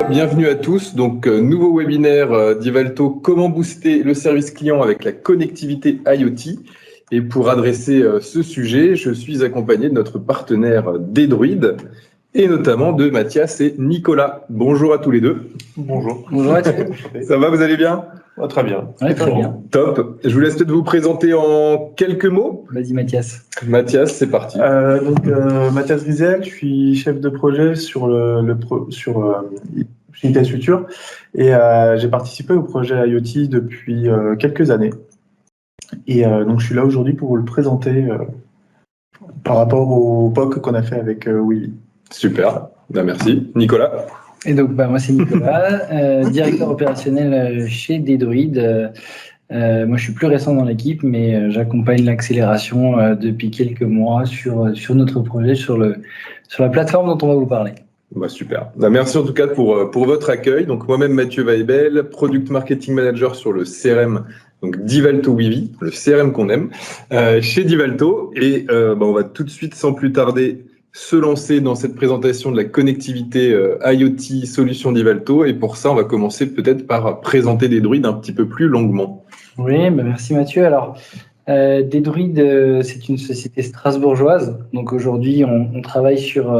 Bienvenue à tous. Donc, nouveau webinaire d'Ivalto, comment booster le service client avec la connectivité IoT. Et pour adresser ce sujet, je suis accompagné de notre partenaire Dedruid et notamment de Mathias et Nicolas. Bonjour à tous les deux. Bonjour. Bonjour Mathieu. Ça va, vous allez bien? Très bien. Ouais, très bien. Top. Je vous laisse peut-être vous présenter en quelques mots. Vas-y Mathias. Mathias, c'est parti. Mathias Rizel, je suis chef de projet sur chez ITS Future et j'ai participé au projet IoT depuis quelques années. Et donc je suis là aujourd'hui pour vous le présenter par rapport au POC qu'on a fait avec Willy. Super. Merci. Nicolas. Et donc moi c'est Nicolas, directeur opérationnel chez Dedruid. Moi je suis plus récent dans l'équipe, mais j'accompagne l'accélération depuis quelques mois sur notre projet, sur la plateforme dont on va vous parler. Bah, super. Bah, merci en tout cas pour votre accueil. Donc moi-même Mathieu Weibel, Product Marketing Manager sur le CRM donc d'Ivalto Wivi, le CRM qu'on aime, chez d'Ivalto. Et on va tout de suite, sans plus tarder, se lancer dans cette présentation de la connectivité IoT solution d'Ivalto. Et pour ça, on va commencer peut-être par présenter Dedruid un petit peu plus longuement. Oui, merci Mathieu. Alors, Dedruid, c'est une société strasbourgeoise. Donc aujourd'hui, on travaille sur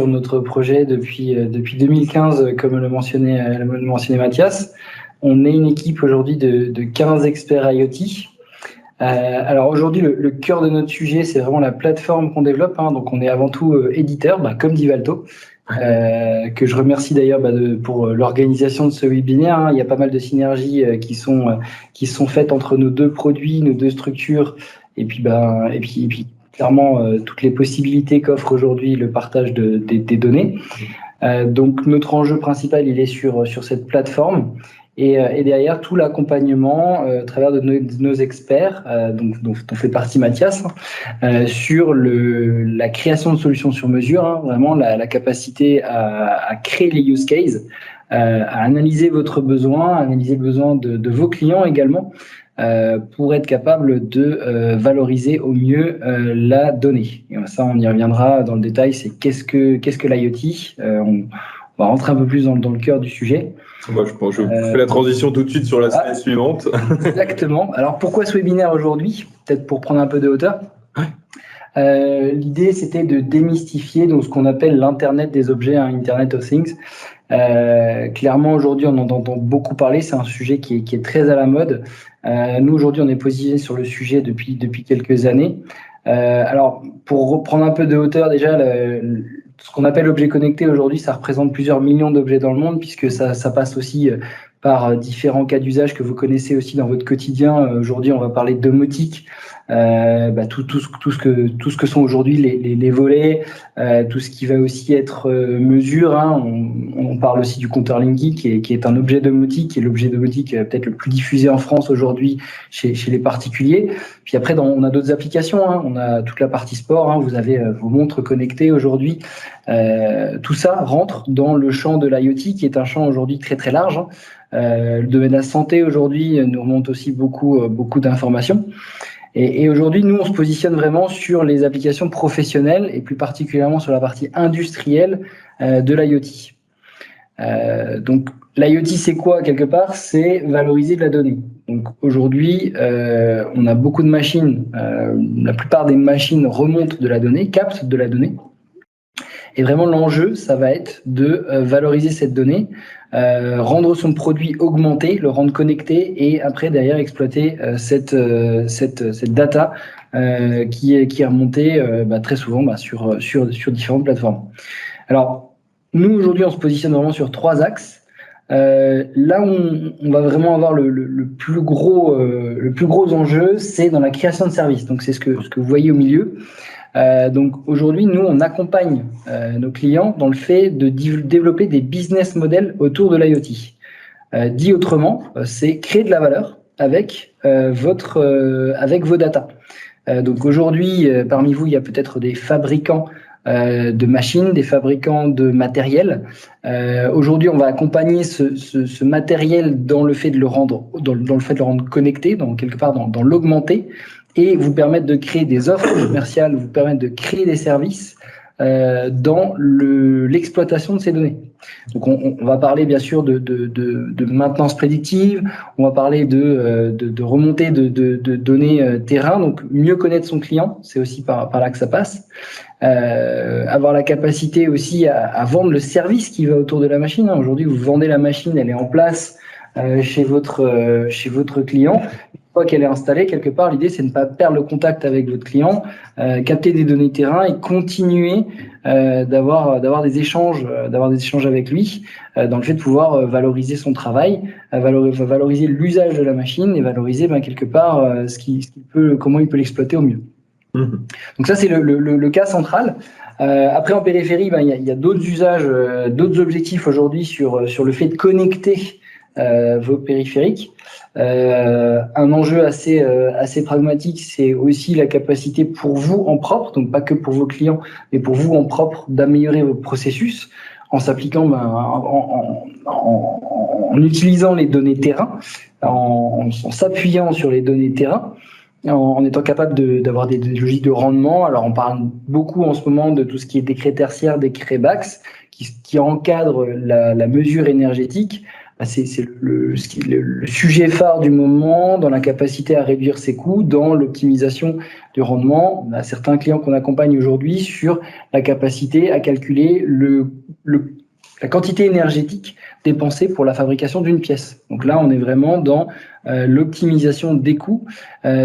notre projet depuis 2015, comme le mentionnait Mathias. On est une équipe aujourd'hui de 15 experts IoT. Alors aujourd'hui, le cœur de notre sujet, c'est vraiment la plateforme qu'on développe. Donc on est avant tout éditeur, comme d'Ivalto, que je remercie d'ailleurs pour l'organisation de ce webinaire. Il y a pas mal de synergies qui sont faites entre nos deux produits, nos deux structures, et puis clairement toutes les possibilités qu'offre aujourd'hui le partage des données. Donc notre enjeu principal, il est sur cette plateforme. Et derrière, tout l'accompagnement à travers de nos experts, dont fait partie Mathias, sur la création de solutions sur mesure, vraiment la capacité à créer les use cases, à analyser votre besoin, à analyser le besoin de vos clients également, pour être capable de valoriser au mieux la donnée. Et ça, on y reviendra dans le détail, c'est qu'est-ce que l'IoT. On va rentrer un peu plus dans le cœur du sujet. Moi, je fais la transition tout de suite sur la slide suivante. Exactement. Alors, pourquoi ce webinaire aujourd'hui? Peut-être pour prendre un peu de hauteur. L'idée, c'était de démystifier donc, ce qu'on appelle l'Internet des objets, Internet of Things. Clairement, aujourd'hui, on en entend beaucoup parler. C'est un sujet qui est très à la mode. Nous, aujourd'hui, on est positionné sur le sujet depuis quelques années. Alors, pour reprendre un peu de hauteur, déjà, ce qu'on appelle l'objet connecté aujourd'hui, ça représente plusieurs millions d'objets dans le monde, puisque ça passe aussi par différents cas d'usage que vous connaissez aussi dans votre quotidien. Aujourd'hui, on va parler de domotique, tout ce que sont aujourd'hui les volets, tout ce qui va aussi être mesure. On parle aussi du compteur Linky, qui est un objet domotique, qui est l'objet domotique peut-être le plus diffusé en France aujourd'hui chez les particuliers. Puis après, on a d'autres applications. On a toute la partie sport. Vous avez vos montres connectées aujourd'hui. Tout ça rentre dans le champ de l'IoT, qui est un champ aujourd'hui très très large. Le domaine de la santé aujourd'hui nous remonte aussi beaucoup d'informations. Et aujourd'hui, nous, on se positionne vraiment sur les applications professionnelles et plus particulièrement sur la partie industrielle de l'IoT. Donc, l'IoT, c'est quoi quelque part? C'est valoriser de la donnée. Donc aujourd'hui, on a beaucoup de machines. La plupart des machines remontent de la donnée, captent de la donnée. Et vraiment, l'enjeu, ça va être de valoriser cette donnée, rendre son produit augmenté, le rendre connecté et après, derrière, exploiter cette data qui est remontée très souvent sur différentes plateformes. Alors, nous, aujourd'hui, on se positionne vraiment sur 3 axes. Là où on va vraiment avoir le plus gros enjeu, c'est dans la création de services. Donc, c'est ce que vous voyez au milieu. Donc aujourd'hui, nous, on accompagne nos clients dans le fait de développer des business models autour de l'IoT. Dit autrement, c'est créer de la valeur avec vos data. Donc aujourd'hui, parmi vous, il y a peut-être des fabricants de machines, des fabricants de matériel. Aujourd'hui, on va accompagner ce matériel dans le fait de le rendre connecté, donc quelque part dans l'augmenter, et vous permettre de créer des offres commerciales, vous permettre de créer des services dans l'exploitation de ces données. Donc, on va parler bien sûr de maintenance prédictive, on va parler de remontée de données terrain, donc mieux connaître son client, c'est aussi par là que ça passe. Avoir la capacité aussi à vendre le service qui va autour de la machine. Aujourd'hui, vous vendez la machine, elle est en place chez votre client. Une fois qu'elle est installée, quelque part, l'idée, c'est de ne pas perdre le contact avec votre client, capter des données terrain et continuer d'avoir des échanges avec lui, dans le fait de pouvoir valoriser son travail, valoriser l'usage de la machine et valoriser quelque part comment il peut l'exploiter au mieux. Donc ça, c'est le cas central. Après, en périphérie, il y a d'autres usages, d'autres objectifs aujourd'hui sur le fait de connecter vos périphériques. Un enjeu assez pragmatique, c'est aussi la capacité pour vous en propre, donc pas que pour vos clients, mais pour vous en propre, d'améliorer vos processus en s'appliquant, en utilisant les données terrain, en s'appuyant sur les données terrain, en étant capable d'avoir des logiques de rendement. Alors, on parle beaucoup en ce moment de tout ce qui est décret tertiaire, décret BACS, qui encadre la mesure énergétique. C'est le sujet phare du moment, dans la capacité à réduire ses coûts, dans l'optimisation du rendement. On a certains clients qu'on accompagne aujourd'hui sur la capacité à calculer la quantité énergétique dépensée pour la fabrication d'une pièce. Donc là, on est vraiment dans l'optimisation des coûts,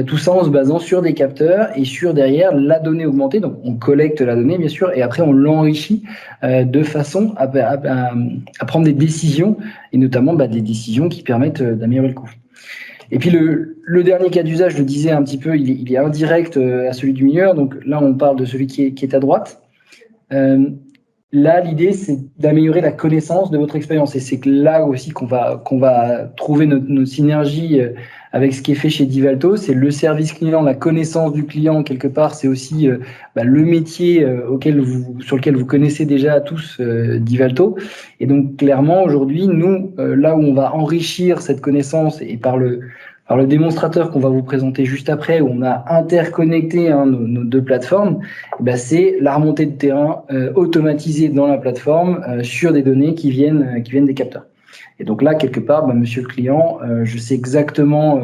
tout ça en se basant sur des capteurs et sur derrière la donnée augmentée. Donc on collecte la donnée bien sûr et après on l'enrichit de façon à prendre des décisions et notamment des décisions qui permettent d'améliorer le coût. Et puis le dernier cas d'usage, je le disais un petit peu, il est indirect à celui du milieu. Donc là on parle de celui qui est à droite. Là, l'idée, c'est d'améliorer la connaissance de votre expérience. Et c'est là aussi qu'on va trouver notre synergie avec ce qui est fait chez Divalto. C'est le service client, la connaissance du client, quelque part. C'est aussi le métier sur lequel vous connaissez déjà tous Divalto. Et donc, clairement, aujourd'hui, nous, là où on va enrichir cette connaissance et par le démonstrateur qu'on va vous présenter juste après, où on a interconnecté nos deux plateformes, c'est la remontée de terrain automatisée dans la plateforme sur des données qui viennent des capteurs. Et donc là, quelque part, monsieur le client, je sais exactement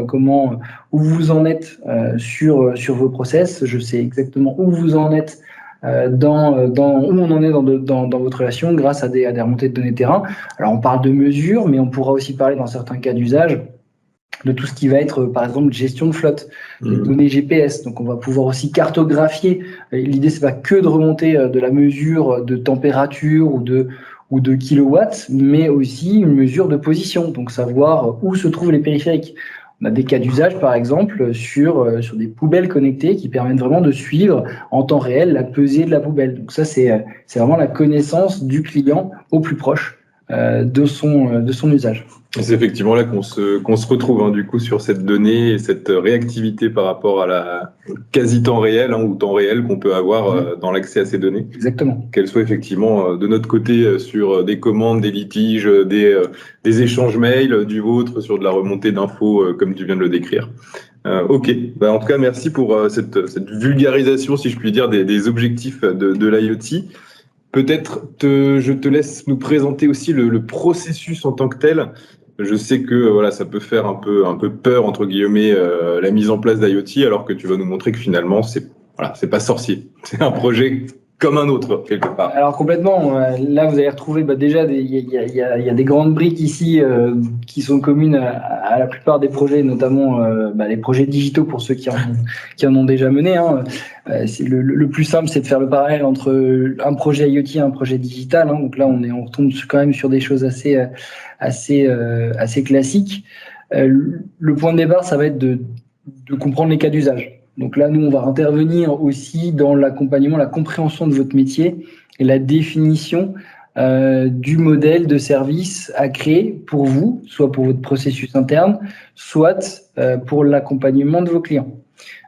où vous en êtes sur vos process, je sais exactement où vous en êtes où on en est dans votre relation grâce à des remontées de données de terrain. Alors, on parle de mesures, mais on pourra aussi parler dans certains cas d'usage de tout ce qui va être, par exemple, gestion de flotte, des données GPS. Donc, on va pouvoir aussi cartographier. L'idée, c'est pas que de remonter de la mesure de température ou de kilowatts, mais aussi une mesure de position. Donc, savoir où se trouvent les périphériques. On a des cas d'usage, par exemple, sur des poubelles connectées qui permettent vraiment de suivre en temps réel la pesée de la poubelle. Donc, ça, c'est vraiment la connaissance du client au plus proche de son usage. Et c'est effectivement là qu'on se retrouve du coup sur cette donnée et cette réactivité par rapport à la quasi-temps réel ou temps réel qu'on peut avoir dans l'accès à ces données. Exactement. Qu'elles soient effectivement de notre côté sur des commandes, des litiges, des échanges mails, du vôtre sur de la remontée d'infos comme tu viens de le décrire. Ok, en tout cas merci pour cette vulgarisation, si je puis dire, des objectifs de l'IoT. Peut-être je te laisse nous présenter aussi le processus en tant que tel. Je sais que ça peut faire un peu peur entre guillemets la mise en place d'IoT, alors que tu vas nous montrer que finalement c'est pas sorcier, c'est un projet comme un autre quelque part. Alors complètement. Là vous allez retrouver déjà il y a des grandes briques ici qui sont communes à la plupart des projets, notamment les projets digitaux pour ceux qui en ont déjà mené. C'est le plus simple, c'est de faire le parallèle entre un projet IoT et un projet digital. Donc là on retombe quand même sur des choses assez classiques. Le point de départ, ça va être de comprendre les cas d'usage. Donc là, nous, on va intervenir aussi dans l'accompagnement, la compréhension de votre métier et la définition du modèle de service à créer pour vous, soit pour votre processus interne, soit pour l'accompagnement de vos clients.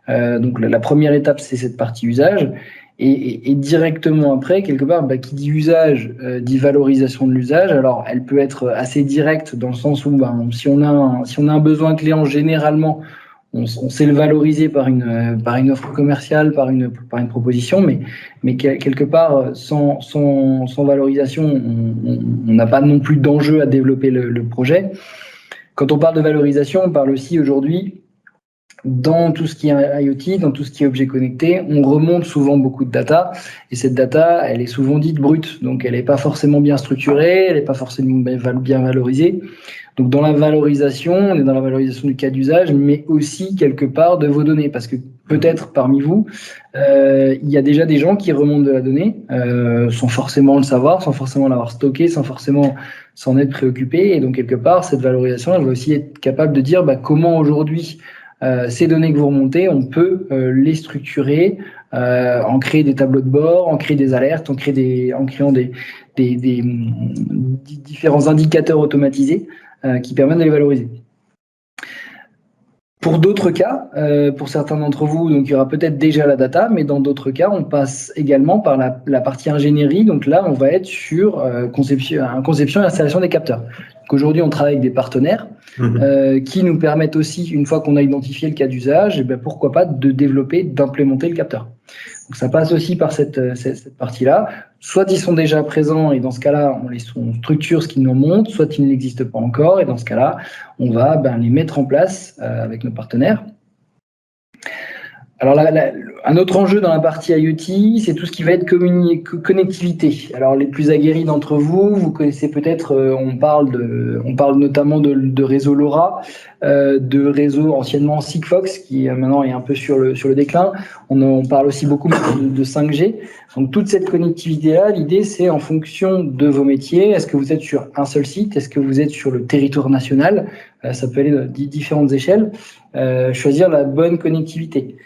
Donc la première étape, c'est cette partie usage. Et directement après, quelque part, qui dit usage, dit valorisation de l'usage. Alors, elle peut être assez directe dans le sens où si on a un besoin client, généralement, on sait le valoriser par une offre commerciale, par une proposition, mais quelque part, sans valorisation, on n'a pas non plus d'enjeu à développer le projet. Quand on parle de valorisation, on parle aussi aujourd'hui, dans tout ce qui est IoT, dans tout ce qui est objet connecté, on remonte souvent beaucoup de data, et cette data, elle est souvent dite brute, donc elle n'est pas forcément bien structurée, elle n'est pas forcément bien valorisée. Donc dans la valorisation, on est dans la valorisation du cas d'usage, mais aussi quelque part de vos données, parce que peut-être parmi vous, il y a déjà des gens qui remontent de la donnée, sans forcément le savoir, sans forcément l'avoir stocké, sans forcément s'en être préoccupé, et donc quelque part, cette valorisation, elle va aussi être capable de dire comment aujourd'hui, ces données que vous remontez, on peut les structurer, en créer des tableaux de bord, en créer des alertes, en créant des différents indicateurs automatisés qui permettent de les valoriser. Pour d'autres cas, pour certains d'entre vous, donc il y aura peut-être déjà la data, mais dans d'autres cas, on passe également par la partie ingénierie. Donc là, on va être sur conception et installation des capteurs. Donc aujourd'hui, on travaille avec des partenaires qui nous permettent aussi, une fois qu'on a identifié le cas d'usage, pourquoi pas de développer, d'implémenter le capteur. Donc ça passe aussi par cette partie-là. Soit ils sont déjà présents et dans ce cas-là, on structure ce qui nous montre, soit ils n'existent pas encore et dans ce cas-là, on va les mettre en place avec nos partenaires. Alors un autre enjeu dans la partie IoT, c'est tout ce qui va être connectivité. Alors les plus aguerris d'entre vous, vous connaissez peut-être, on parle notamment de réseau LoRa, de réseau anciennement Sigfox qui maintenant est un peu sur le déclin. On parle aussi beaucoup de 5G. Donc toute cette connectivité-là, l'idée c'est en fonction de vos métiers. Est-ce que vous êtes sur un seul site? Est-ce que vous êtes sur le territoire national? Ça peut aller de différentes échelles. Choisir la bonne connectivité.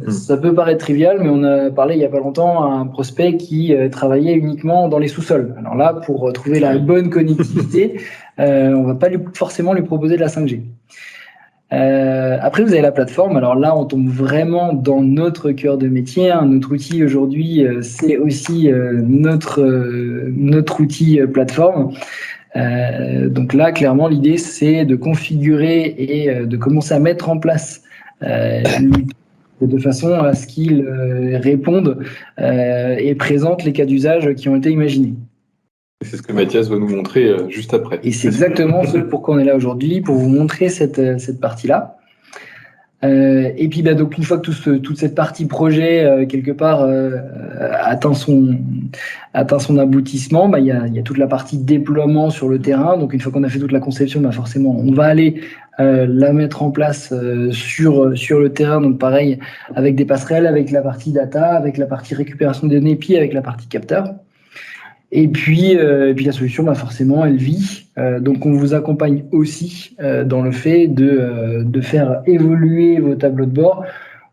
Ça peut paraître trivial, mais on a parlé il n'y a pas longtemps à un prospect qui travaillait uniquement dans les sous-sols. Alors là, pour trouver la bonne connectivité, on ne va pas forcément lui proposer de la 5G. Après, vous avez la plateforme. Alors là, on tombe vraiment dans notre cœur de métier. Notre outil aujourd'hui, c'est aussi notre outil plateforme. Donc là, clairement, l'idée, c'est de configurer et de commencer à mettre en place de façon à ce qu'ils répondent et présentent les cas d'usage qui ont été imaginés. C'est ce que Mathias va nous montrer juste après. Et c'est exactement ce pourquoi on est là aujourd'hui, pour vous montrer cette partie-là. Et puis donc une fois que toute cette partie projet quelque part atteint son aboutissement, il y a toute la partie déploiement sur le terrain. Donc une fois qu'on a fait toute la conception, forcément on va aller la mettre en place sur le terrain. Donc pareil avec des passerelles, avec la partie data, avec la partie récupération des données, puis avec la partie capteur. Et puis la solution, forcément, elle vit. Donc, on vous accompagne aussi dans le fait de faire évoluer vos tableaux de bord.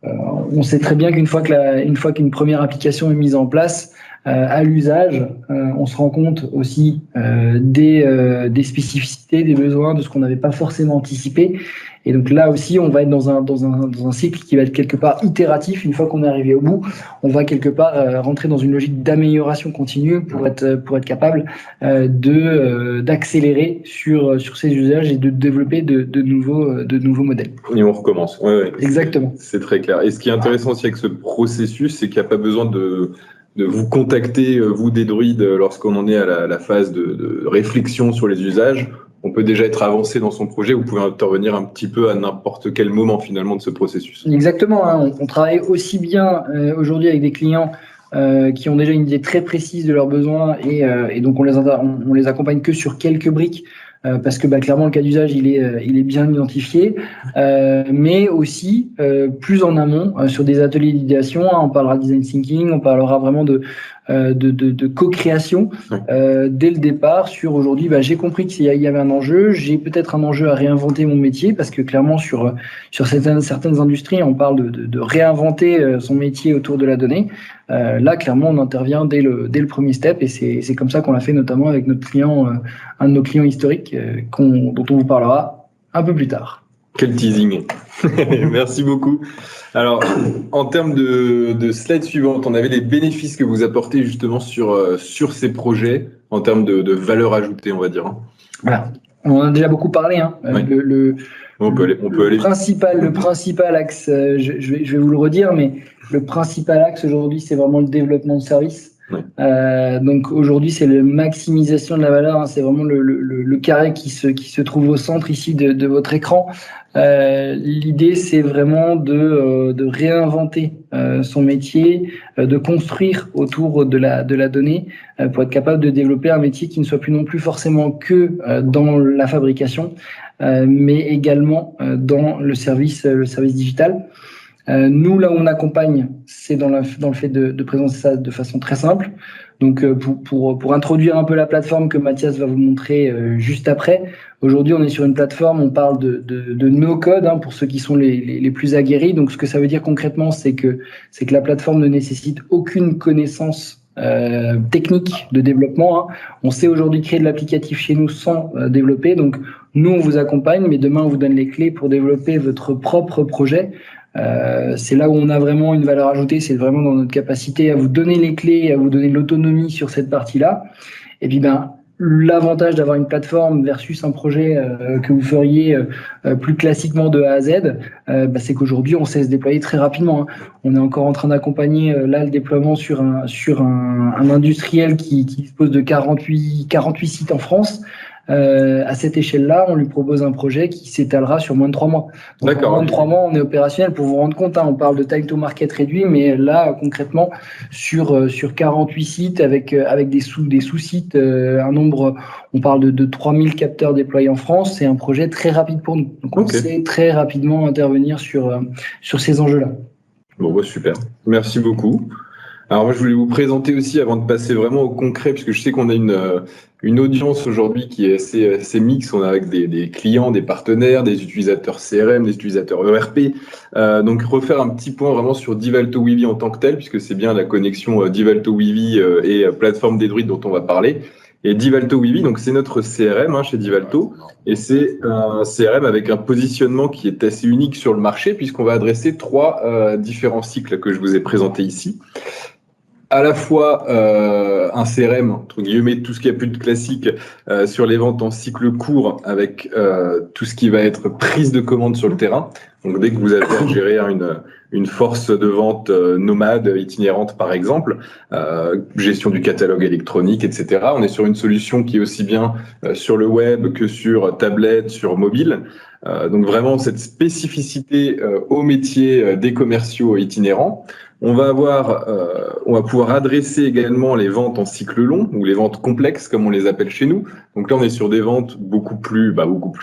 On sait très bien qu'une fois qu'une première application est mise en place, à l'usage, on se rend compte aussi des spécificités, des besoins, de ce qu'on n'avait pas forcément anticipé. Et donc là aussi, on va être dans un cycle qui va être quelque part itératif. Une fois qu'on est arrivé au bout, on va quelque part rentrer dans une logique d'amélioration continue pour être capable d'accélérer sur ces usages et de développer de nouveaux modèles. Et on recommence. Ouais. Exactement. C'est très clair. Et ce qui est intéressant aussi avec ce processus, c'est qu'il n'y a pas besoin de vous contacter, vous des druides, lorsqu'on en est à la phase de réflexion sur les usages. On peut déjà être avancé dans son projet. Vous pouvez intervenir un petit peu à n'importe quel moment finalement de ce processus. Exactement. On travaille aussi bien aujourd'hui avec des clients qui ont déjà une idée très précise de leurs besoins et donc on les accompagne que sur quelques briques. Parce que clairement le cas d'usage il est bien identifié, mais aussi plus en amont sur des ateliers d'idéation. On parlera de design thinking, on parlera vraiment de co-création dès le départ sur aujourd'hui. J'ai compris qu'il y avait un enjeu, j'ai peut-être un enjeu à réinventer mon métier parce que clairement sur certaines industries on parle de réinventer son métier autour de la donnée. Là clairement on intervient dès le premier step et c'est comme ça qu'on l'a fait notamment avec notre client, un de nos clients historiques dont on vous parlera un peu plus tard. Quel teasing. Merci beaucoup. Alors, en termes de slide suivante, on avait les bénéfices que vous apportez justement sur ces projets en termes de valeur ajoutée, on va dire. Voilà. On en a déjà beaucoup parlé. Hein. Oui. On peut aller Le principal axe, je vais vous le redire, mais le principal axe aujourd'hui, c'est vraiment le développement de services. Oui. Donc aujourd'hui, c'est la maximisation de la valeur. Hein. C'est vraiment le carré qui se trouve au centre ici de votre écran. L'idée, c'est vraiment de réinventer son métier, de construire autour de la donnée pour être capable de développer un métier qui ne soit plus non plus forcément que dans la fabrication, mais également dans le service digital. Nous, là où on accompagne, c'est dans le fait de présenter ça de façon très simple. Donc, pour introduire un peu la plateforme que Mathias va vous montrer juste après, aujourd'hui, on est sur une plateforme, on parle de no-code hein, pour ceux qui sont les plus aguerris. Donc, ce que ça veut dire concrètement, c'est que la plateforme ne nécessite aucune connaissance technique de développement. Hein. On sait aujourd'hui créer de l'applicatif chez nous sans développer. Donc, nous, on vous accompagne, mais demain, on vous donne les clés pour développer votre propre projet. C'est là où on a vraiment une valeur ajoutée, c'est vraiment dans notre capacité à vous donner les clés, à vous donner l'autonomie sur cette partie-là. Et puis, l'avantage d'avoir une plateforme versus un projet que vous feriez plus classiquement de A à Z, c'est qu'aujourd'hui, on sait se déployer très rapidement. Hein. On est encore en train d'accompagner là le déploiement sur un industriel qui dispose de 48 sites en France. À cette échelle-là, on lui propose un projet qui s'étalera sur moins de 3 mois. Donc, en moins de 3 mois, on est opérationnel. Pour vous rendre compte, hein, on parle de time to market réduit, mais là, concrètement, sur 48 sites avec des sous-sites, un nombre, on parle de 3000 capteurs déployés en France, c'est un projet très rapide pour nous. Donc, on sait très rapidement intervenir sur ces enjeux-là. Bon, super. Merci beaucoup. Alors moi, je voulais vous présenter aussi, avant de passer vraiment au concret, puisque je sais qu'on a une audience aujourd'hui qui est assez mixte. On a avec des clients, des partenaires, des utilisateurs CRM, des utilisateurs ERP. Donc refaire un petit point vraiment sur Divalto Wivi en tant que tel, puisque c'est bien la connexion Divalto Wivi et plateforme Dedruid dont on va parler. Et Divalto Wivi, donc c'est notre CRM hein, chez Divalto, et c'est un CRM avec un positionnement qui est assez unique sur le marché, puisqu'on va adresser 3 différents cycles que je vous ai présentés ici. À la fois un CRM, entre guillemets, tout ce qui a plus de classique sur les ventes en cycle court avec tout ce qui va être prise de commande sur le terrain. Donc dès que vous avez à gérer une force de vente nomade, itinérante par exemple, gestion du catalogue électronique, etc. On est sur une solution qui est aussi bien sur le web que sur tablette, sur mobile. Donc vraiment cette spécificité au métier des commerciaux itinérants. On va pouvoir adresser également les ventes en cycle long ou les ventes complexes comme on les appelle chez nous. Donc là, on est sur des ventes beaucoup plus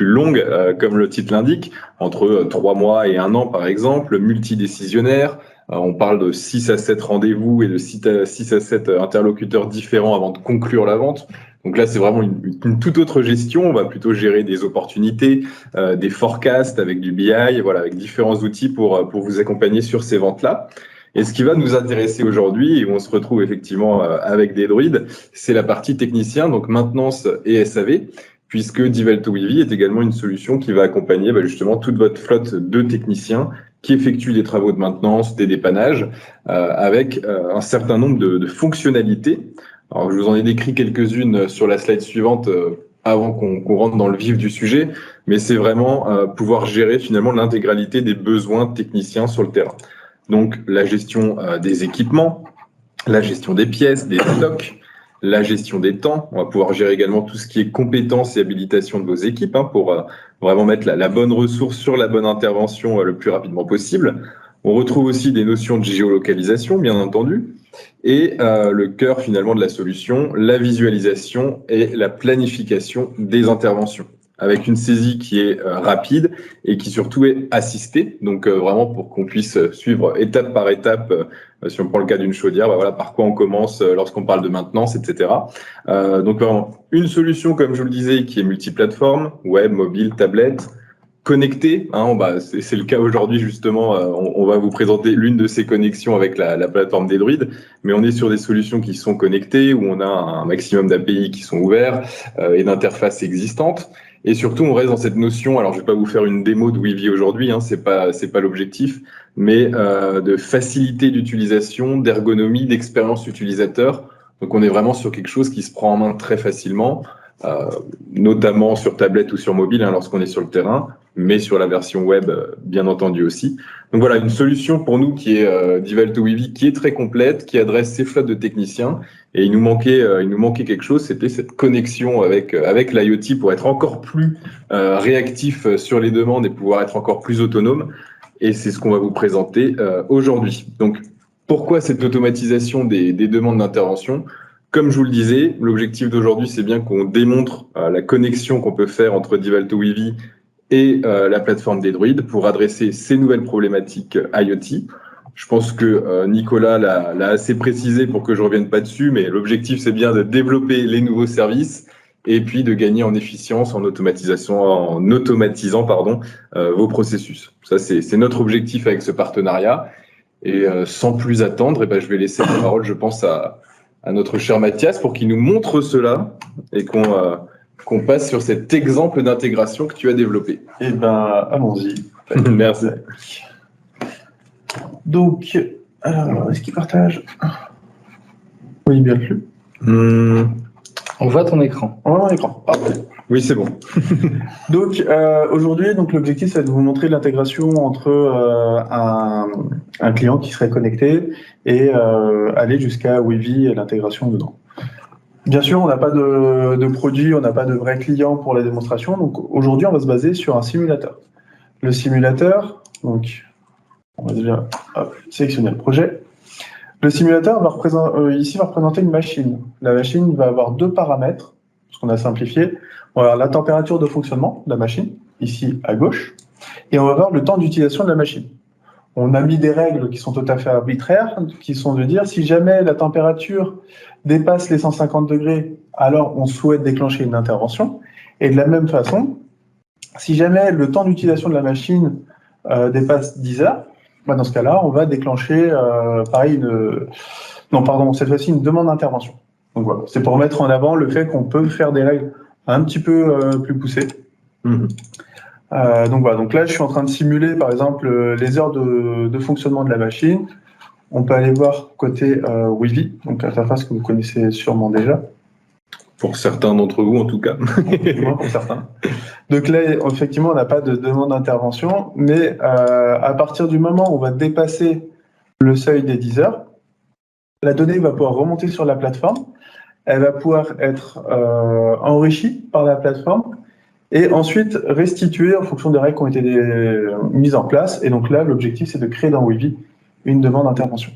longues, comme le titre l'indique, entre 3 mois et 1 an par exemple, multidécisionnaires. On parle de 6 à 7 rendez-vous et de 6 à 7 interlocuteurs différents avant de conclure la vente. Donc là, c'est vraiment une toute autre gestion. On va plutôt gérer des opportunités, des forecasts avec du BI, voilà, avec différents outils pour vous accompagner sur ces ventes-là. Et ce qui va nous intéresser aujourd'hui, et où on se retrouve effectivement avec Dedruid, c'est la partie technicien, donc maintenance et SAV, puisque Divalto Wivi est également une solution qui va accompagner justement toute votre flotte de techniciens qui effectuent des travaux de maintenance, des dépannages, avec un certain nombre de fonctionnalités. Alors, je vous en ai décrit quelques-unes sur la slide suivante avant qu'on rentre dans le vif du sujet, mais c'est vraiment pouvoir gérer finalement l'intégralité des besoins techniciens sur le terrain. Donc, la gestion des équipements, la gestion des pièces, des stocks, la gestion des temps. On va pouvoir gérer également tout ce qui est compétences et habilitation de vos équipes pour vraiment mettre la bonne ressource sur la bonne intervention le plus rapidement possible. On retrouve aussi des notions de géolocalisation, bien entendu, et le cœur finalement de la solution, la visualisation et la planification des interventions, avec une saisie qui est rapide et qui surtout est assistée. Donc vraiment pour qu'on puisse suivre étape par étape, si on prend le cas d'une chaudière, voilà par quoi on commence lorsqu'on parle de maintenance, etc. Donc vraiment une solution, comme je vous le disais, qui est multiplateforme, web, mobile, tablette, connectée. C'est le cas aujourd'hui justement. On va vous présenter l'une de ces connexions avec la plateforme Dedruid, mais on est sur des solutions qui sont connectées, où on a un maximum d'API qui sont ouverts et d'interfaces existantes. Et surtout, on reste dans cette notion, alors je ne vais pas vous faire une démo de Wivi aujourd'hui, c'est pas l'objectif, mais de facilité d'utilisation, d'ergonomie, d'expérience utilisateur. Donc on est vraiment sur quelque chose qui se prend en main très facilement. notamment sur tablette ou sur mobile lorsqu'on est sur le terrain, mais sur la version web, bien entendu aussi. Donc voilà, une solution pour nous qui est Divalto Wivi, qui est très complète, qui adresse ces flottes de techniciens. Et il nous manquait quelque chose, c'était cette connexion avec l'IoT pour être encore plus réactif sur les demandes et pouvoir être encore plus autonome. Et c'est ce qu'on va vous présenter aujourd'hui. Donc, pourquoi cette automatisation des demandes d'intervention ? Comme je vous le disais, l'objectif d'aujourd'hui, c'est bien qu'on démontre la connexion qu'on peut faire entre Divalto Wivi et la plateforme Dedruid pour adresser ces nouvelles problématiques IoT. Je pense que Nicolas l'a assez précisé pour que je ne revienne pas dessus, mais l'objectif, c'est bien de développer les nouveaux services et puis de gagner en efficience, en automatisant vos processus. Ça, c'est notre objectif avec ce partenariat. Et sans plus attendre, je vais laisser la parole, je pense, à notre cher Mathias pour qu'il nous montre cela et qu'on passe sur cet exemple d'intégration que tu as développé. Eh ben, allons-y. Merci. Donc, alors, est-ce qu'il partage ? Oui, bien plus. On voit ton écran. On voit mon écran. Parfait. Oui, c'est bon. Donc, aujourd'hui, l'objectif, c'est de vous montrer l'intégration entre un client qui serait connecté et aller jusqu'à Wivi et l'intégration dedans. Bien sûr, on n'a pas de produit, on n'a pas de vrai client pour la démonstration. Donc, aujourd'hui, on va se baser sur un simulateur. Le simulateur, donc, on va déjà sélectionner le projet. Le simulateur va représenter une machine. La machine va avoir deux paramètres, ce qu'on a simplifié. On va avoir la température de fonctionnement de la machine, ici à gauche, et on va voir le temps d'utilisation de la machine. On a mis des règles qui sont tout à fait arbitraires, qui sont de dire si jamais la température dépasse les 150 degrés, alors on souhaite déclencher une intervention. Et de la même façon, si jamais le temps d'utilisation de la machine dépasse 10 heures, dans ce cas-là, on va déclencher, cette fois-ci, une demande d'intervention. Donc voilà, c'est pour mettre en avant le fait qu'on peut faire des règles un petit peu plus poussées. Donc voilà, donc là, je suis en train de simuler, par exemple, les heures de fonctionnement de la machine. On peut aller voir côté Wivi, donc l'interface que vous connaissez sûrement déjà. Pour certains d'entre vous, en tout cas. Pour certains. Donc là, effectivement, on n'a pas de demande d'intervention, mais à partir du moment où on va dépasser le seuil des 10 heures, la donnée va pouvoir remonter sur la plateforme, elle va pouvoir être enrichie par la plateforme et ensuite restituée en fonction des règles qui ont été mises en place. Et donc là, l'objectif, c'est de créer dans Wivi une demande d'intervention.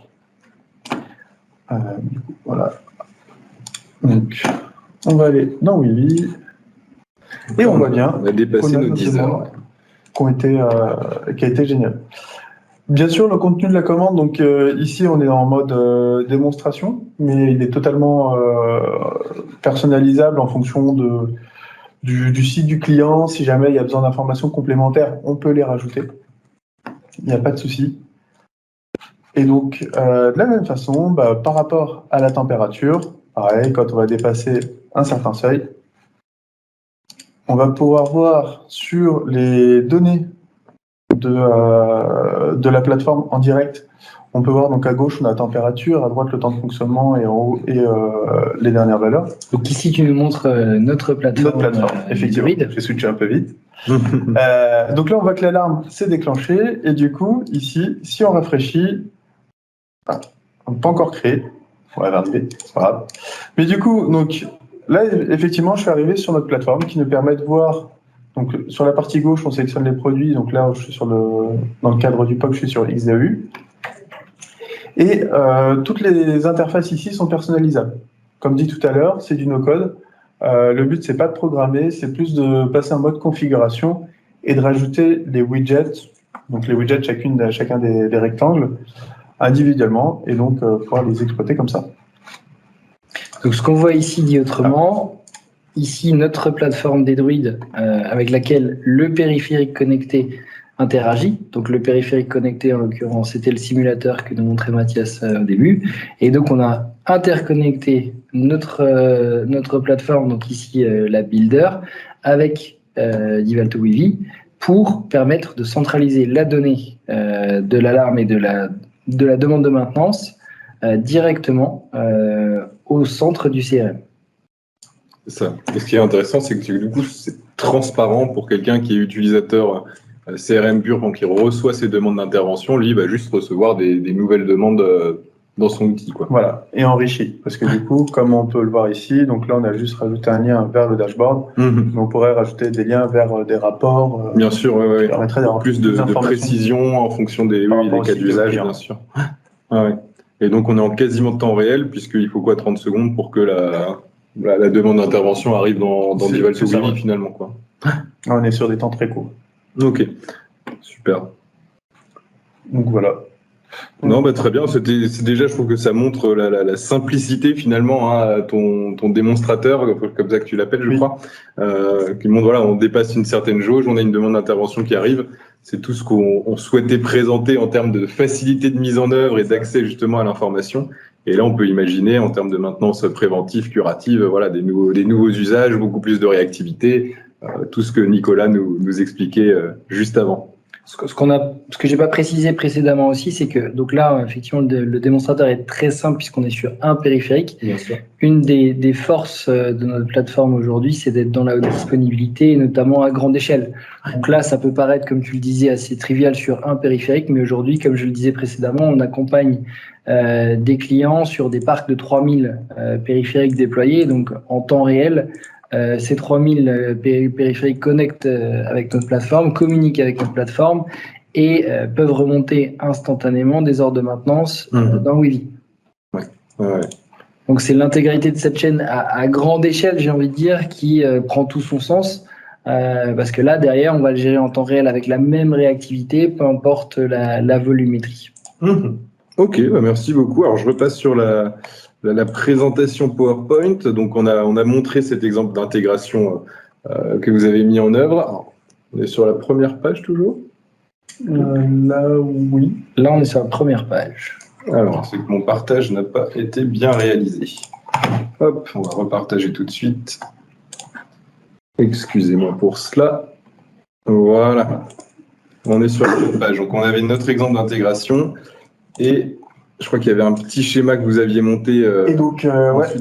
Voilà. Donc, on va aller dans Wivi. Et on voit bien on a dépassé nos 10 heures. Qui a été génial. Bien sûr, le contenu de la commande, donc ici on est en mode démonstration, mais il est totalement personnalisable en fonction du site du client. Si jamais il y a besoin d'informations complémentaires, on peut les rajouter. Il n'y a pas de souci. Et donc, de la même façon, par rapport à la température, pareil, quand on va dépasser un certain seuil, on va pouvoir voir sur les données de la plateforme en direct. On peut voir donc à gauche la température, à droite le temps de fonctionnement et en haut les dernières valeurs. Donc ici tu nous montres notre plateforme. Effectivement. J'ai switché un peu vite. Donc là on voit que l'alarme s'est déclenchée et du coup ici si on rafraîchit, on n'est pas encore créé. On va arriver, c'est pas grave. Mais du coup donc là effectivement je suis arrivé sur notre plateforme qui nous permet de voir. Donc, sur la partie gauche, on sélectionne les produits. Donc là, je suis dans le cadre du POC, je suis sur XDAU. Et toutes les interfaces ici sont personnalisables. Comme dit tout à l'heure, c'est du no-code. Le but, c'est pas de programmer, c'est plus de passer en mode configuration et de rajouter les widgets. Donc les widgets, chacun des rectangles, individuellement, et donc pouvoir les exploiter comme ça. Donc ce qu'on voit ici dit autrement. Ici, notre plateforme Dedruid avec laquelle le périphérique connecté interagit. Donc, le périphérique connecté, en l'occurrence, c'était le simulateur que nous montrait Mathias au début. Et donc, on a interconnecté notre plateforme, donc ici la Builder, avec Divalto Wivi pour permettre de centraliser la donnée de l'alarme et de la demande de maintenance directement au centre du CRM. C'est ça. Et ce qui est intéressant, c'est que du coup, c'est transparent pour quelqu'un qui est utilisateur CRM pur, quand il reçoit ses demandes d'intervention, lui, il va juste recevoir des nouvelles demandes dans son outil, quoi. Voilà, et enrichi. Parce que du coup, comme on peut le voir ici, donc là, on a juste rajouté un lien vers le dashboard. Mais on pourrait rajouter des liens vers des rapports. Bien sûr, qui permettraient d'avoir plus de précision en fonction des cas d'usage, bien sûr. Ouais. Et donc, on est en quasiment temps réel, puisqu'il faut 30 secondes pour que la demande d'intervention arrive dans Divalto Weavy, finalement, quoi. On est sur des temps très courts. Ok, super. Donc voilà. Non, très bien. C'est déjà, je trouve que ça montre la simplicité finalement, hein, ton démonstrateur, comme ça que tu l'appelles, je crois, qui montre, voilà, on dépasse une certaine jauge, on a une demande d'intervention qui arrive. C'est tout ce qu'on souhaitait présenter en termes de facilité de mise en œuvre et d'accès justement à l'information. Et là, on peut imaginer en termes de maintenance préventive, curative, voilà, des nouveaux usages, beaucoup plus de réactivité, tout ce que Nicolas nous expliquait juste avant. Ce que j'ai pas précisé précédemment aussi, c'est que donc là, effectivement, le démonstrateur est très simple puisqu'on est sur un périphérique. Bien sûr. Une des forces de notre plateforme aujourd'hui, c'est d'être dans la haute disponibilité, et notamment à grande échelle. Donc là, ça peut paraître, comme tu le disais, assez trivial sur un périphérique, mais aujourd'hui, comme je le disais précédemment, on accompagne des clients sur des parcs de 3000 périphériques déployés, donc en temps réel. Ces 3000 périphériques connectent avec notre plateforme, communiquent avec notre plateforme et peuvent remonter instantanément des ordres de maintenance dans Weavy. Ouais. Donc c'est l'intégralité de cette chaîne à grande échelle, j'ai envie de dire, qui prend tout son sens. Parce que là, derrière, on va le gérer en temps réel avec la même réactivité, peu importe la volumétrie. Ok, merci beaucoup. Alors je repasse sur la présentation PowerPoint. Donc on a montré cet exemple d'intégration que vous avez mis en œuvre. Alors, on est sur la première page toujours. Là, oui. Là, on est sur la première page. Alors, c'est que mon partage n'a pas été bien réalisé. Hop, on va repartager tout de suite. Excusez-moi pour cela. Voilà. On est sur la page. Donc on avait notre exemple d'intégration et je crois qu'il y avait un petit schéma que vous aviez monté et donc,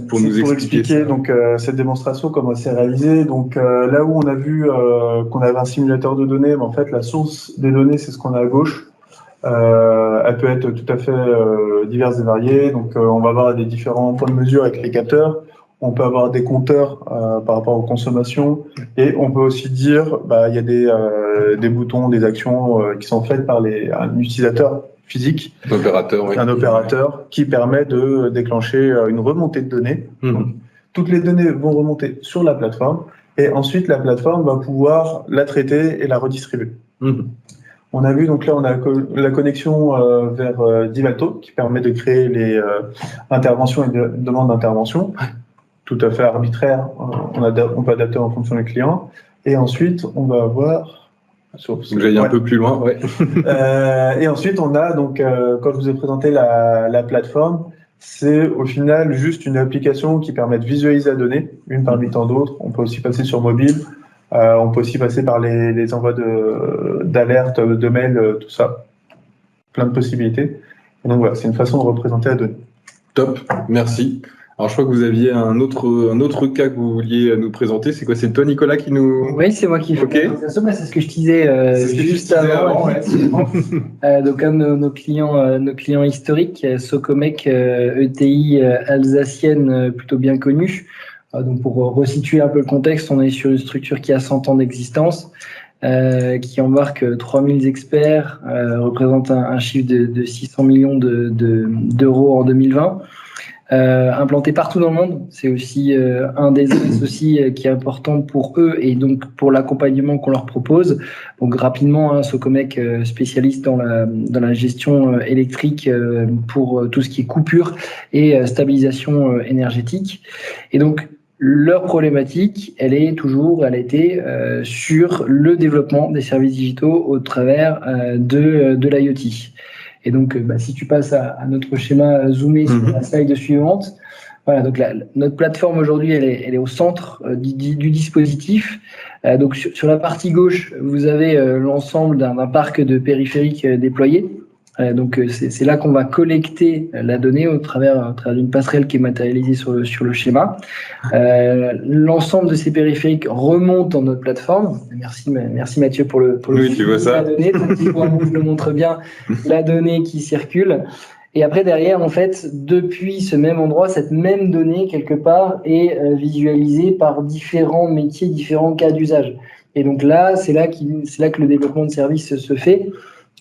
pour nous expliquer donc, cette démonstration, comment c'est réalisé. Donc, là où on a vu qu'on avait un simulateur de données, mais en fait, la source des données, c'est ce qu'on a à gauche. Elle peut être tout à fait diverse et variée. Donc, on va avoir des différents points de mesure avec les capteurs. On peut avoir des compteurs par rapport aux consommations. Et on peut aussi dire, il y a des boutons, des actions qui sont faites par un utilisateur physique, un opérateur qui permet de déclencher une remontée de données. Donc, toutes les données vont remonter sur la plateforme et ensuite la plateforme va pouvoir la traiter et la redistribuer. On a vu, donc là, on a la connexion vers Divalto qui permet de créer les interventions et demandes d'intervention. Tout à fait arbitraire, on peut adapter en fonction du client. Et ensuite, on va avoir... Donc j'allais un peu plus loin, ouais. Et ensuite, on a, donc, quand je vous ai présenté la plateforme, c'est au final juste une application qui permet de visualiser la donnée, une parmi tant d'autres. On peut aussi passer sur mobile, on peut aussi passer par les envois d'alertes, de mails, tout ça. Plein de possibilités. Et donc voilà, c'est une façon de représenter la donnée. Top, merci. Alors, je crois que vous aviez un autre cas que vous vouliez nous présenter. C'est quoi? C'est toi, Nicolas, qui nous... Oui, c'est moi qui fais la présentation. C'est ce que je disais juste avant. Donc, un de nos clients historiques, Socomec, ETI alsacienne, plutôt bien connue. Donc, pour resituer un peu le contexte, on est sur une structure qui a 100 ans d'existence, qui embarque 3000 experts, représente un chiffre de 600 millions d'euros en 2020. Implanté partout dans le monde, c'est aussi un des axes aussi qui est important pour eux et donc pour l'accompagnement qu'on leur propose. Donc rapidement, Socomec spécialiste dans la gestion électrique pour tout ce qui est coupure et stabilisation énergétique. Et donc leur problématique, elle a été sur le développement des services digitaux au travers de l'IoT. Et donc, si tu passes à notre schéma zoomé sur la slide suivante, voilà, donc notre plateforme aujourd'hui, elle est au centre du dispositif. Donc, sur la partie gauche, vous avez l'ensemble d'un parc de périphériques déployés Donc c'est là qu'on va collecter la donnée au travers d'une passerelle qui est matérialisée sur le schéma. L'ensemble de ces périphériques remonte dans notre plateforme. Merci Mathieu pour le Oui, tu vois ça. la donnée. Je le montre bien, la donnée qui circule. Et après, derrière, en fait, depuis ce même endroit, cette même donnée, quelque part, est visualisée par différents métiers, différents cas d'usage. Et donc là, c'est là que le développement de services se fait.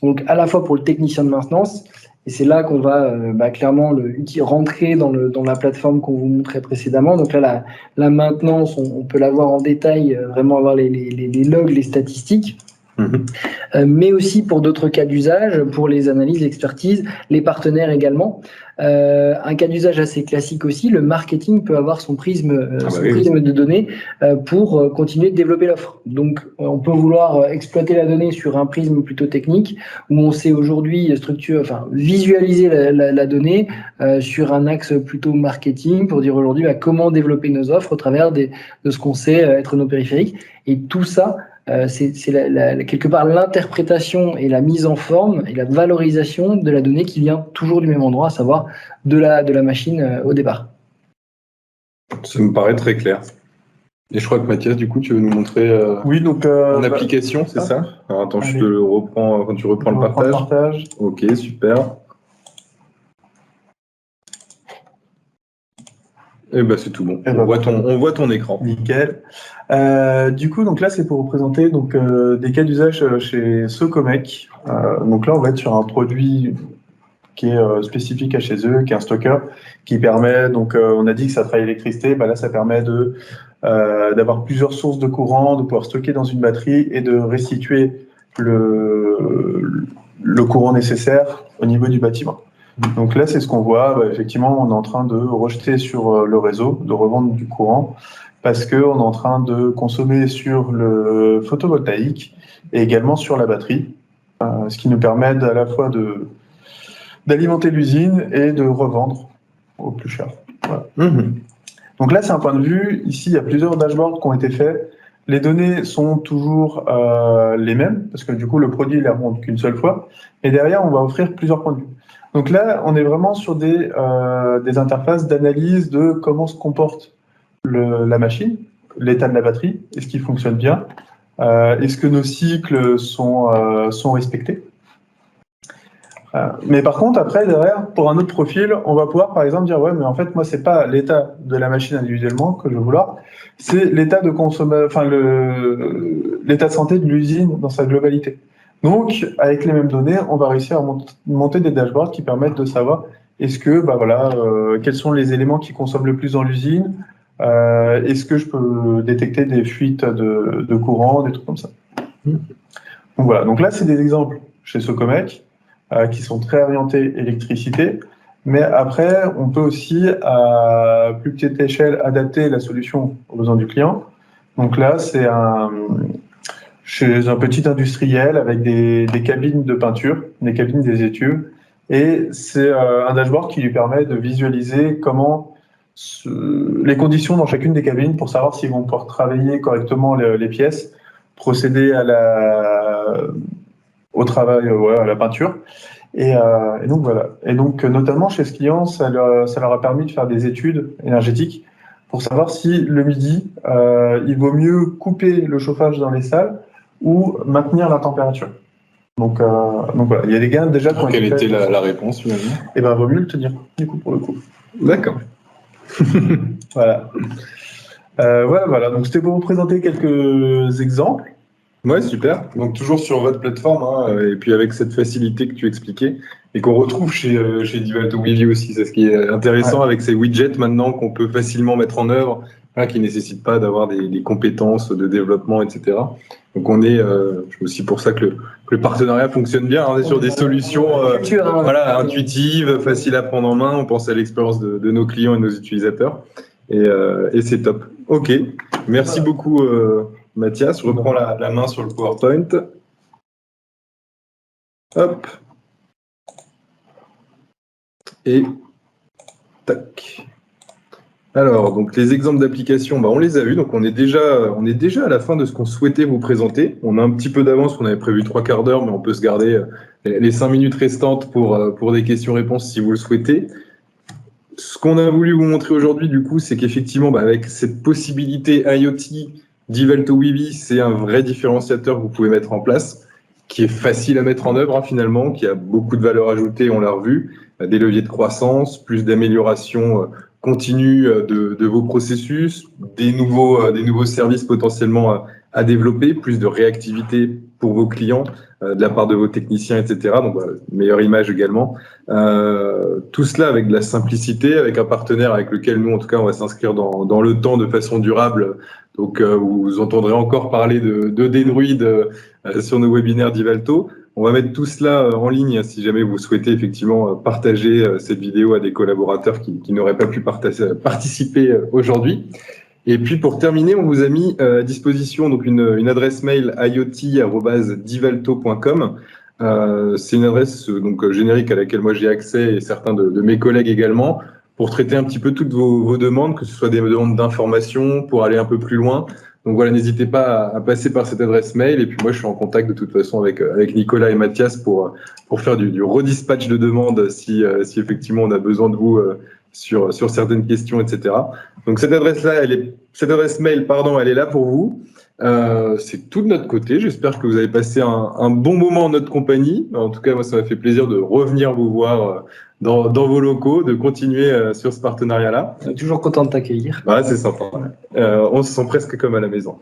Donc, à la fois pour le technicien de maintenance, et c'est là qu'on va clairement rentrer dans la plateforme qu'on vous montrait précédemment. Donc là, la maintenance, on peut la voir en détail, vraiment avoir les logs, les statistiques. Mais aussi pour d'autres cas d'usage, pour les analyses, l'expertise, les partenaires également. Un cas d'usage assez classique aussi, le marketing peut avoir son prisme de données pour continuer de développer l'offre. Donc, on peut vouloir exploiter la donnée sur un prisme plutôt technique, où on sait aujourd'hui visualiser la donnée sur un axe plutôt marketing, pour dire aujourd'hui comment développer nos offres au travers de ce qu'on sait être nos périphériques. Et tout ça, c'est quelque part l'interprétation et la mise en forme et la valorisation de la donnée qui vient toujours du même endroit, à savoir de la machine au départ. Ça me paraît très clair. Et je crois que Mathias, du coup, tu veux nous montrer Oui, donc en application, c'est ça? Alors, attends, allez. je te le reprends quand tu reprends le partage. Ok, super. Et bah c'est tout bon. On voit ton écran. Nickel. Du coup, donc là, c'est pour vous présenter des cas d'usage chez Socomec. Donc là, on va être sur un produit qui est spécifique à chez eux, qui est un stocker, qui permet, on a dit que ça travaille l'électricité, là, ça permet d'avoir plusieurs sources de courant, de pouvoir stocker dans une batterie et de restituer le courant nécessaire au niveau du bâtiment. Donc là, c'est ce qu'on voit. Effectivement, on est en train de rejeter sur le réseau, de revendre du courant, parce qu'on est en train de consommer sur le photovoltaïque et également sur la batterie, ce qui nous permet à la fois d'alimenter l'usine et de revendre au plus cher. Voilà. Donc là, c'est un point de vue. Ici, il y a plusieurs dashboards qui ont été faits. Les données sont toujours les mêmes, parce que du coup, le produit, il ne remonte qu'une seule fois. Et derrière, on va offrir plusieurs points de vue. Donc là, on est vraiment sur des interfaces d'analyse de comment se comporte la machine, l'état de la batterie, est-ce qu'il fonctionne bien, est-ce que nos cycles sont respectés. Mais par contre, après, derrière, pour un autre profil, on va pouvoir, par exemple, dire, ouais, mais en fait, moi, c'est pas l'état de la machine individuellement que je veux vouloir, c'est l'état de l'état de santé de l'usine dans sa globalité. Donc, avec les mêmes données, on va réussir à monter des dashboards qui permettent de savoir est-ce que, quels sont les éléments qui consomment le plus dans l'usine, est-ce que je peux détecter des fuites de courant, des trucs comme ça. Donc voilà, donc là, c'est des exemples chez Socomec qui sont très orientés électricité, mais après, on peut aussi, à plus petite échelle, adapter la solution aux besoins du client. Donc là, c'est chez un petit industriel avec des cabines de peinture, des cabines des étuves, et c'est un dashboard qui lui permet de visualiser les conditions dans chacune des cabines pour savoir s'ils vont pouvoir travailler correctement les pièces, procéder au travail, à la peinture. Et donc voilà. Et donc notamment chez ce client, ça leur a permis de faire des études énergétiques pour savoir si le midi, il vaut mieux couper le chauffage dans les salles ou maintenir la température. Donc voilà, il y a des gains déjà. Quelle était la réponse finalement? Eh ben, vaut mieux le tenir, du coup, pour le coup. D'accord. Voilà. Voilà. Donc c'était pour vous présenter quelques exemples. Ouais, super. Donc toujours sur votre plateforme, et puis avec cette facilité que tu expliquais et qu'on retrouve chez Divalto Wavy aussi. C'est ce qui est intéressant avec ces widgets maintenant qu'on peut facilement mettre en œuvre, qui ne nécessitent pas d'avoir des compétences de développement, etc. Donc on est aussi pour ça que le partenariat fonctionne bien. On est sur des solutions intuitives, faciles à prendre en main. On pense à l'expérience de nos clients et nos utilisateurs. Et c'est top. Ok. Merci beaucoup. Mathias, je reprends la main sur le PowerPoint. Hop. Et tac. Alors, donc les exemples d'applications, on les a eus, donc on est déjà à la fin de ce qu'on souhaitait vous présenter. On a un petit peu d'avance, on avait prévu 3/4 d'heure, mais on peut se garder les 5 minutes restantes pour des questions-réponses si vous le souhaitez. Ce qu'on a voulu vous montrer aujourd'hui, du coup, c'est qu'effectivement, avec cette possibilité IoT d'Ivalto Wivi, c'est un vrai différenciateur que vous pouvez mettre en place, qui est facile à mettre en œuvre finalement, qui a beaucoup de valeur ajoutée, on l'a revu, des leviers de croissance, plus d'amélioration continue de vos processus, des nouveaux services potentiellement à développer, plus de réactivité pour vos clients de la part de vos techniciens, etc. Donc, meilleure image également. Tout cela avec de la simplicité, avec un partenaire avec lequel nous, en tout cas, on va s'inscrire dans le temps de façon durable. Donc, vous entendrez encore parler de Dendroid sur nos webinaires d'Ivalto. On va mettre tout cela en ligne si jamais vous souhaitez effectivement partager cette vidéo à des collaborateurs qui n'auraient pas pu participer aujourd'hui. Et puis pour terminer, on vous a mis à disposition donc une adresse mail iot@divalto.com. C'est une adresse donc générique à laquelle moi j'ai accès et certains de mes collègues également pour traiter un petit peu toutes vos demandes, que ce soit des demandes d'information, pour aller un peu plus loin. Donc voilà, n'hésitez pas à passer par cette adresse mail. Et puis moi, je suis en contact de toute façon avec Nicolas et Mathias pour faire du redispatch de demandes si effectivement on a besoin de vous sur certaines questions, etc. Donc cette adresse mail, elle est là pour vous. C'est tout de notre côté. J'espère que vous avez passé un bon moment en notre compagnie. En tout cas, moi, ça m'a fait plaisir de revenir vous voir dans vos locaux, de continuer sur ce partenariat-là. Toujours content de t'accueillir. Ouais, c'est sympa. On se sent presque comme à la maison.